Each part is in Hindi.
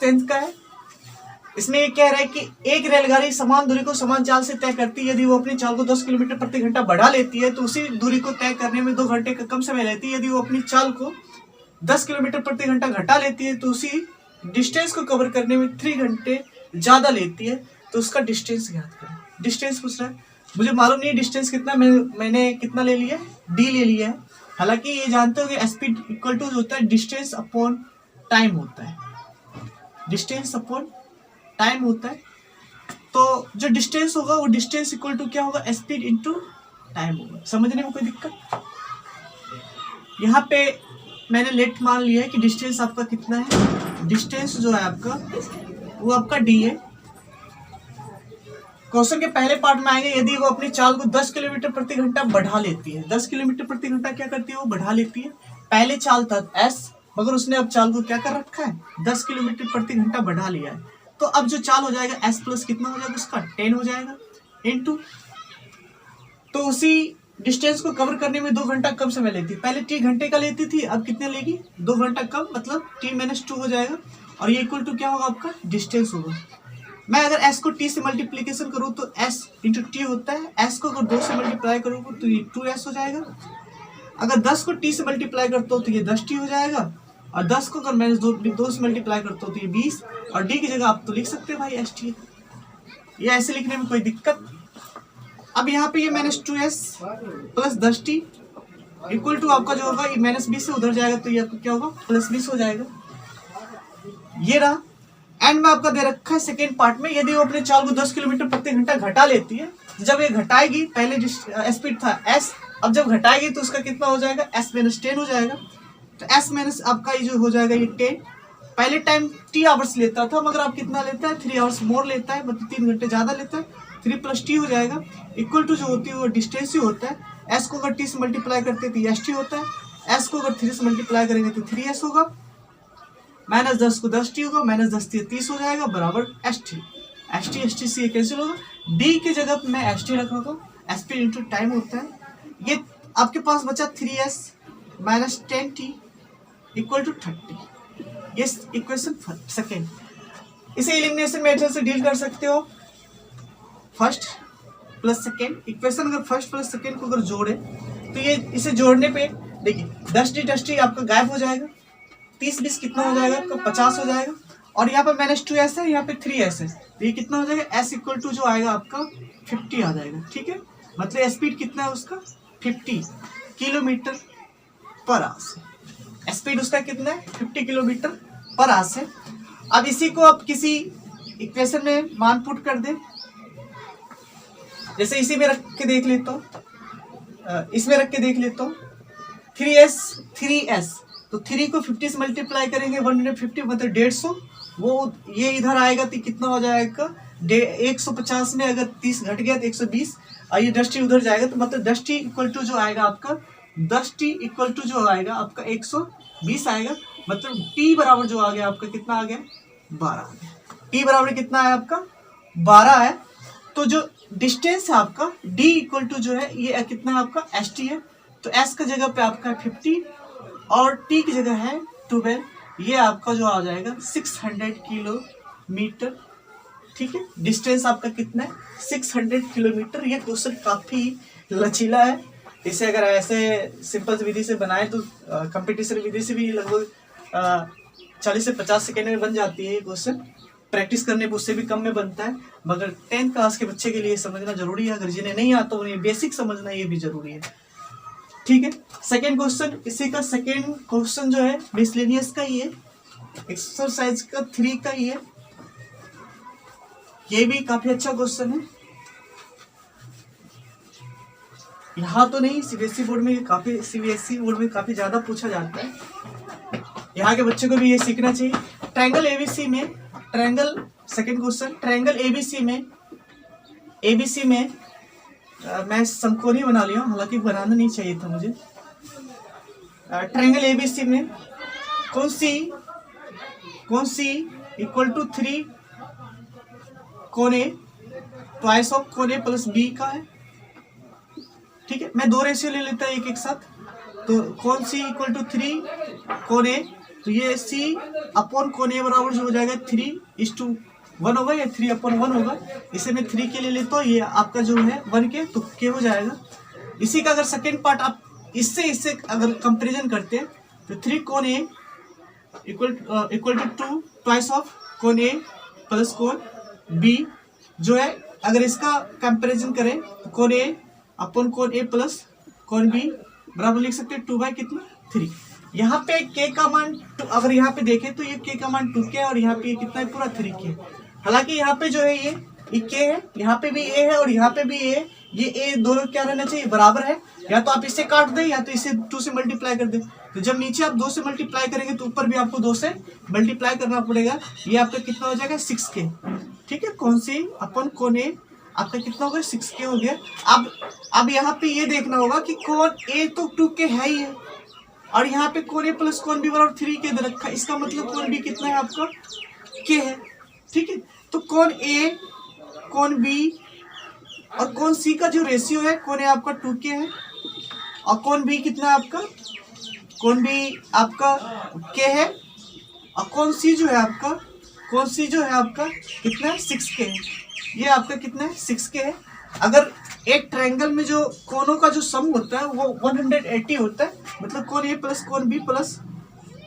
10th का है। इसमें ये कह रहा है कि एक रेलगाड़ी समान दूरी को समान चाल से तय करती है। यदि वो अपनी चाल को 10 किलोमीटर प्रति घंटा बढ़ा लेती है तो उसी दूरी को तय करने में 2 घंटे का कम समय लेती है। यदि वो अपनी चाल को 10 किलोमीटर प्रति घंटा घटा लेती है तो उसी डिस्टेंस को कवर करने में 3 घंटे ज्यादा लेती है। तो उसका डिस्टेंस ज्ञात करें। डिस्टेंस पूछ रहा है, मुझे मालूम नहीं डिस्टेंस कितना, मैंने कितना ले लिया, डी ले लिया है। हालांकि ये जानते हो कि स्पीड इक्वल टू होता है डिस्टेंस अपॉन टाइम होता है, डिस्टेंस अपॉन टाइम होता है। तो जो डिस्टेंस होगा वो डिस्टेंस इक्वल टू क्या होगा, स्पीड इंटू टाइम होगा। समझने में कोई दिक्कत? यहाँ पे मैंने लेट मान लिया है कि डिस्टेंस आपका कितना है, डिस्टेंस जो है आपका वो आपका डी है। क्वेश्चन के पहले पार्ट में आएंगे, यदि वो अपनी चाल को 10 किलोमीटर प्रति घंटा बढ़ा लेती है। 10 किलोमीटर प्रति घंटा क्या करती है, वो बढ़ा लेती है। पहले चाल था एस, मगर उसने अब चाल को क्या कर रखा है, 10 किलोमीटर प्रति घंटा बढ़ा लिया है। तो अब जो चाल हो जाएगा एस प्लस कितना हो जाएगा, उसका 10 हो जाएगा इनटू, तो उसी डिस्टेंस को कवर करने में 2 घंटा कम समय लेती है। पहले टी घंटे का लेती थी, अब कितने लेगी, 2 घंटा कम, मतलब टी माइनस 2 हो जाएगा। और ये इक्वल टू क्या होगा, आपका डिस्टेंस होगा। मैं अगर s को t से मल्टीप्लीकेशन करूँ तो s इंटू टी होता है। s को अगर 2 से मल्टीप्लाई करूँ तो ये 2s हो जाएगा। अगर 10 को t से मल्टीप्लाई करता हूँ तो ये 10t हो जाएगा। और 10 को अगर मैं 2 से मल्टीप्लाई करता हूँ तो ये 20। और d की जगह आप तो लिख सकते हैं भाई st, ये ऐसे लिखने में कोई दिक्कत। अब यहाँ पे ये -2s plus 10t equal to आपका जो होगा ये -20 से उधर जाएगा तो ये आपका क्या होगा, +20 हो जाएगा। ये रहा। एंड में आपका दे रखा है सेकेंड पार्ट में, यदि वो अपने चाल को 10 किलोमीटर प्रति घंटा घटा लेती है, जब ये घटाएगी, पहले स्पीड था s, अब जब घटाएगी तो उसका कितना हो जाएगा, s माइनस 10 हो जाएगा। तो s माइनस आपका ये जो हो जाएगा ये 10। पहले टाइम t आवर्स लेता था, मगर आप कितना लेता है, 3 आवर्स मोर लेता है, मतलब 3 घंटे ज्यादा लेता है। 3 + t हो जाएगा इक्वल टू जो होती है वो डिस्टेंस ही होता है। s को अगर t से मल्टीप्लाई करते तो st होता है, s को अगर 3 से मल्टीप्लाई करेंगे तो 3s होगा, -10 को 10t होगा, -10 30 हो जाएगा, बराबर st से ये कैंसिल होगा। d की जगह मैं st रख रहा हूँ, स्पीड इंटू टाइम होता है। ये आपके पास बचा 3s minus 10t equal to 30। ये इक्वेशन सेकेंड। इसे एलिमिनेशन मेथड से डील कर सकते हो। फर्स्ट प्लस सेकेंड इक्वेशन, अगर फर्स्ट प्लस सेकेंड को अगर जोड़े तो ये इसे जोड़ने पे देखिए 10t आपका गायब हो जाएगा। 30-20 कितना हो जाएगा आपका, 50 हो जाएगा। और यहाँ पे -2s है, यहाँ पे 3s है, तो ये कितना हो जाएगा, s इक्वल टू जो आएगा आपका 50 आ जाएगा। ठीक है, मतलब स्पीड कितना है उसका, 50 किलोमीटर पर आवर। स्पीड उसका कितना है, 50 किलोमीटर पर आवर। अब इसी को आप किसी इक्वेशन में मान पुट कर दे, जैसे इसी में रख के देख लेता हूँ, इसमें रख के देख लेता हूँ। 3s, तो 3 को 50 से मल्टीप्लाई करेंगे 150, मतलब 150। वो ये इधर आएगा तो कितना हो जाएगा, 150 में अगर 30 घट गया तो 120, और ये 10t उधर जाएगा तो मतलब 10t इक्वल टू जो आएगा आपका, 10t इक्वल टू जो आएगा आपका 120 आएगा। मतलब t बराबर जो आ गया आपका कितना आ गया, 12 आ गया। t बराबर कितना है आपका, 12 है। तो जो डिस्टेंस है आपका d इक्वल टू जो है ये कितना है आपका, st है। तो s का जगह पे आपका 50 और t की जगह है 12। ये आपका जो आ जाएगा 600 किलोमीटर। ठीक है, डिस्टेंस आपका कितना है, 600 किलोमीटर। ये क्वेश्चन काफी लचीला है। इसे अगर ऐसे सिंपल विधि से बनाए तो कंपटीशन विधि से भी लगभग 40 से 50 सेकेंड में बन जाती है ये क्वेश्चन। प्रैक्टिस करने पर उससे भी कम में बनता है, मगर 10th क्लास के बच्चे के लिए समझना जरूरी है। अगर जिन्हें नहीं आता उन्हें बेसिक समझना ये भी जरूरी है। ठीक है, सेकेंड क्वेश्चन, इसी का सेकेंड क्वेश्चन जो है मिसलेनियस का ही है, एक्सरसाइज का 3 का ही है। ये भी काफी अच्छा क्वेश्चन है। यहाँ तो नहीं, सीबीएसई बोर्ड में काफी, सीबीएसई बोर्ड में काफी ज्यादा पूछा जाता है। यहाँ के बच्चे को भी ये सीखना चाहिए। ट्रायंगल एबीसी में, triangle second question, triangle ABC में मैं समकोणी बना लिया, हालांकि बनाना नहीं चाहिए था मुझे। ट्रायंगल एबीसी में कौन सी इक्वल टू 3 कोने ट्वाइस ऑफ कोने प्लस बी का है। ठीक है, मैं 2 रेशियो ले लेता है एक साथ। तो कौन सी इक्वल टू 3 कोने तो ये सी अपॉन कोण ए बराबर जो हो जाएगा 3:1 होगा, या 3/1 होगा। इसे मैं 3 के ले लेता हूँ, ये आपका जो है 1 के तो के हो जाएगा। इसी का अगर सेकेंड पार्ट आप इससे अगर कंपेरिजन करते हैं तो 3 कोण ए इक्वल टू 2 ट्वाइस ऑफ कोण ए प्लस कोण बी जो है, अगर इसका कंपेरिजन करें तो कोण ए अपॉन कोण ए प्लस कोण बी बराबर लिख सकते हैं 2/3। यहाँ पे के का मान अगर यहाँ पे देखें तो ये के का मान 2 के और यहाँ पे कितना है पूरा 3 के। हालांकि यहाँ पे जो है ये के है, यहाँ पे भी ए है और यहाँ पे भी ए है। ये ए दोनों क्या रहना चाहिए, बराबर है। या तो आप इसे काट दें या तो इसे 2 से मल्टीप्लाई कर दें। तो जब नीचे आप 2 से मल्टीप्लाई करेंगे तो ऊपर भी आपको 2 से मल्टीप्लाई करना पड़ेगा। ये आपका कितना हो जाएगा 6 के। ठीक है, कौन सी अपन कोण ए आपका कितना हो गया 6 के हो गया। अब यहाँ पे ये देखना होगा कि कोण ए तो 2 के है ही है और यहाँ पे कोण ए प्लस कोण बी बराबर 3 के दे रखा है। इसका मतलब कोण बी कितना है आपका के है। ठीक है, तो कोण ए कोण बी और कोण सी का जो रेशियो है, कोण ए आपका 2 के है और कोण बी कितना है आपका, कोण बी आपका के है और कोण सी जो है आपका, कोण सी जो है आपका कितना है 6 के है। ये आपका कितना है 6 के है। अगर एक ट्रायंगल में जो कोणों का जो सम होता है वो 180 होता है, मतलब कोण ए प्लस कोण बी प्लस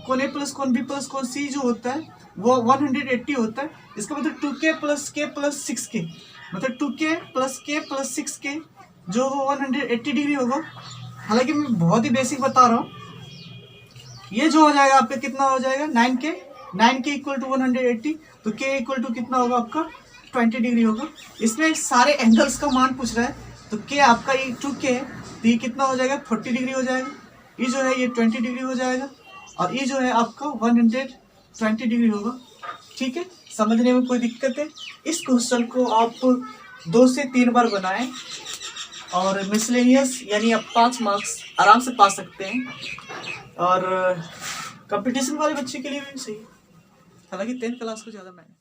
कोण ए प्लस कोण बी प्लस कोण सी जो होता है वो 180 होता है। इसका मतलब 2k प्लस 6k, मतलब 2k प्लस 6k जो 180 डिग्री होगा। हालांकि मैं बहुत ही बेसिक बता रहा हूँ। ये जो हो जाएगा आपका कितना हो जाएगा 9k इक्वल टू 180, तो k इक्वल टू कितना होगा आपका 20 डिग्री होगा। इसमें सारे एंगल्स का मान पूछ रहा है, तो k आपका ये 2k है तो ये कितना हो जाएगा 40 डिग्री हो जाएगा। ये जो है ये 20 डिग्री हो जाएगा और ये जो है आपका 120 डिग्री होगा। ठीक है, समझने में कोई दिक्कत है? इस क्वेश्चन को आप 2 से 3 बार बनाएं और मिसलेनियस यानी आप 5 मार्क्स आराम से पा सकते हैं और कंपटीशन वाले बच्चे के लिए भी सही है। हालांकि 10th क्लास को ज़्यादा मैंने